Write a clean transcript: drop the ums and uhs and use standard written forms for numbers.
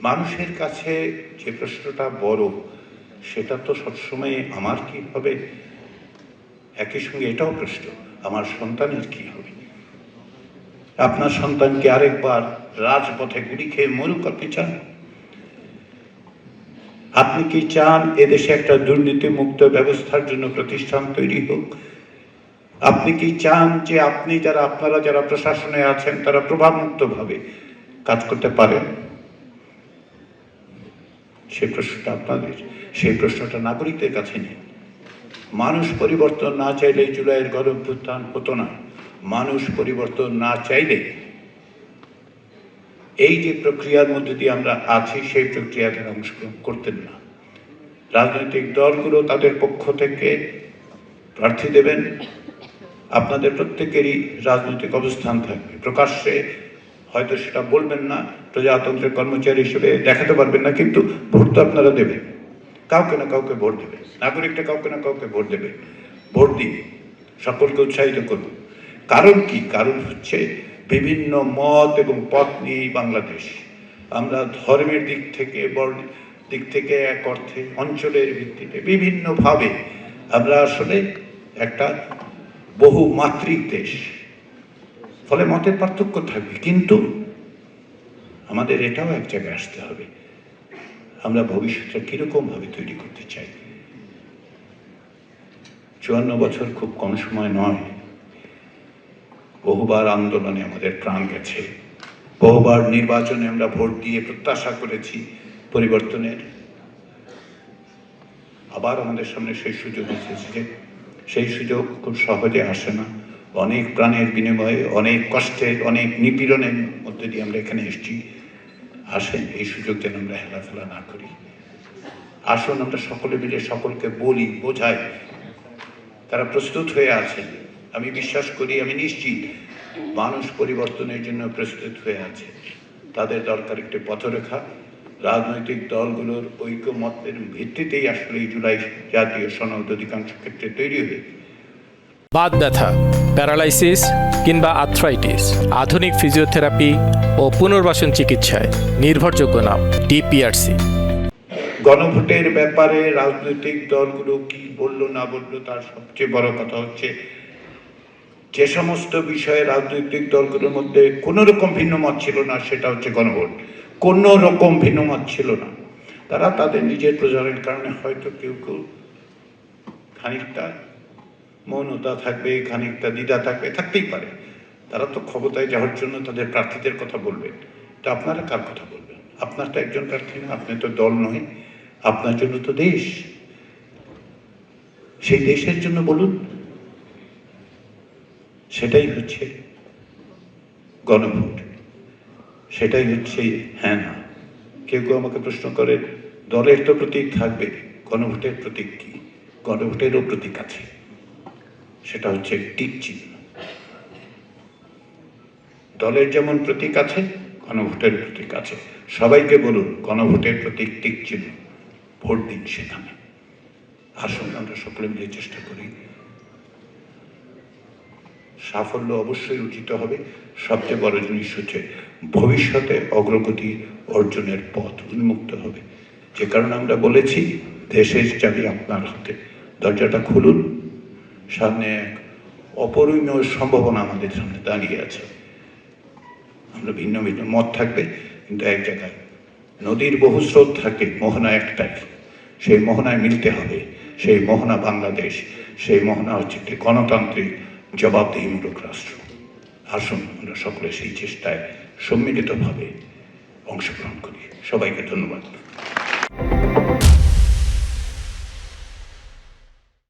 মানুষের কাছে যে প্রশ্নটা বড়, সেটা তো সবসময় আমার কি হবে, একই সঙ্গে এটাও প্রশ্ন আমার সন্তানের কি হবে। আপনার সন্তানকে আরেকবার রাজপথে গুলি খেয়ে মরুক আপনি চান? আপনি কি চান এদেশে একটা দুর্নীতিমুক্ত ব্যবস্থার জন্য প্রতিষ্ঠান তৈরি হোক? আপনি কি চান যে আপনারা যারা প্রশাসনে আছেন তারা প্রভাবমুক্তভাবে কাজ করতে পারেন? সেই প্রশ্নটা আপনাদের, সেই প্রশ্নটা নাগরিকদের কাছে নেই। মানুষ পরিবর্তন না চাইলে জুলাইয়ের গণঅভ্যুত্থান হতো না। মানুষ পরিবর্তন না চাইলে এই যে প্রক্রিয়ার মধ্যে দিয়ে আমরা আছি সেই প্রক্রিয়াতে অংশগ্রহণ করতেন না। রাজনৈতিক দলগুলো তাদের পক্ষ থেকে প্রার্থী দেবেন, আপনাদের প্রত্যেকেরই রাজনৈতিক অবস্থান থাকবে, প্রকাশ্যে হয়তো সেটা বলবেন না, প্রজাতন্ত্রের কর্মচারী হিসেবে দেখাতে পারবেন না, কিন্তু ভোট তো আপনারা দেবেন, কাউকে না কাউকে ভোট দেবে, নাগরিকটা কাউকে না কাউকে ভোট দেবে। ভোট দিন, সকলকে উৎসাহিত করুন। কারণ কি? কারণ হচ্ছে বিভিন্ন মত এবং পথ নিয়েই বাংলাদেশ। আমরা ধর্মের দিক থেকে, বর্ণের দিক থেকে, এক অর্থে অঞ্চলের ভিত্তিতে বিভিন্নভাবে আমরা আসলে একটা বহুমাত্রিক দেশ। ফলে মতের পার্থক্য থাকবে, কিন্তু আমাদের এটাও এক জায়গায় আসতে হবে, আমরা ভবিষ্যৎটা কিরকম ভাবে তৈরি করতে চাই। 54 বছর খুব কম সময় নয়। বহুবার আন্দোলনে আমাদের প্রাণ গেছে, বহুবার নির্বাচনে আমরা ভোট দিয়ে প্রত্যাশা করেছি পরিবর্তনের। আবার আমাদের সামনে সেই সুযোগ এসেছে, সেই সুযোগ খুব সহজে আসে না। অনেক প্রাণের বিনিময়ে, অনেক কষ্টের, অনেক নিপীড়নের মধ্যে দিয়ে আমরা এখানে এসেছি। আসেন, এই সুযোগ যেন আমরা হেলাফেলা না করি। আসুন আমরা সকলে মিলে সকলকে বলি, বোঝাই, তারা প্রস্তুত হয়ে আছেন। আমি বিশ্বাস করি, আমি নিশ্চিত মানুষ পরিবর্তনের জন্য প্রস্তুত হয়ে আছে। তাদের দরকার একটি পথরেখা। রাজনৈতিক দলগুলোর ঐকমত্যের ভিত্তিতেই আসলে এই জুলাই জাতীয় সনদ অধিকাংশ ক্ষেত্রে তৈরি হয়ে। বাত ব্যথা, প্যারালাইসিস কিংবা আর্থ্রাইটিস, আধুনিক ফিজিওথেরাপি ও পুনর্বাসন চিকিৎসায় নির্ভরযোগ্য নাম ডিপিআরসি। গণভোটের ব্যাপারে রাজনৈতিক দলগুলো কি বললো না বললো, তার সবচেয়ে বড় কথা হচ্ছে যে সমস্ত বিষয়ে রাজনৈতিক দলগুলোর মধ্যে কোনো রকম ভিন্ন মত ছিল না, সেটা হচ্ছে গণভোট। কোনো রকম ভিন্ন মত ছিল না। তারা তাদের নিজের প্রচারের কারণে হয়তো কেউ কেউ খানিকটা মৌনতা থাকবে, খানিকটা দ্বিধা থাকবে, থাকতেই পারে। তারা তো ক্ষমতায় যাওয়ার জন্য তাদের প্রার্থীদের কথা বলবেন। তা আপনারা কার কথা বলবেন? আপনার তো একজন প্রার্থী না, আপনি তো দল নয়, আপনার জন্য তো দেশ। সেই দেশের জন্য বলুন। সেটাই হচ্ছে গণভোট, সেটাই হচ্ছে হ্যাঁ না। কেউ কেউ আমাকে প্রশ্ন করে, দলের তো প্রতীক থাকবে, গণভোটের প্রতীক কি? গণভোটেরও প্রতীক আছে, সেটা হচ্ছে টিক চিহ্ন। দলের যেমন প্রতীক আছে, গণভোটের প্রতীক আছে। সবাইকে বলুন, গণভোটের প্রতীক টিক চিহ্ন, ভোট দিন সেখানে। আসুন আমরা সকলে মিলে চেষ্টা করি। সাফল্য অবশ্যই উচিত হবে। সবচেয়ে বড় জিনিস হচ্ছে ভবিষ্যতে অগ্রগতি অর্জনের পথ উন্মুক্ত হবে। যে কারণে আমরা বলেছি, দেশের চাবি আপনার হাতে, দরজাটা খুলুন। সামনে এক অপরিমেয় সম্ভাবনা আমাদের সামনে দাঁড়িয়ে আছে। আমরা ভিন্ন ভিন্ন মত থাকবে, কিন্তু এক জায়গায় নদীর বহু স্রোত থাকে, মোহনা একটাই। সেই মোহনায় মিলতে হবে। সেই মোহনা বাংলাদেশ, সেই মোহনা হচ্ছে একটি গণতান্ত্রিক জবাবদিহিমূলক রাষ্ট্র। আসুন আমরা সকলে সেই চেষ্টায় সম্মিলিতভাবে অংশগ্রহণ করি। সবাইকে ধন্যবাদ।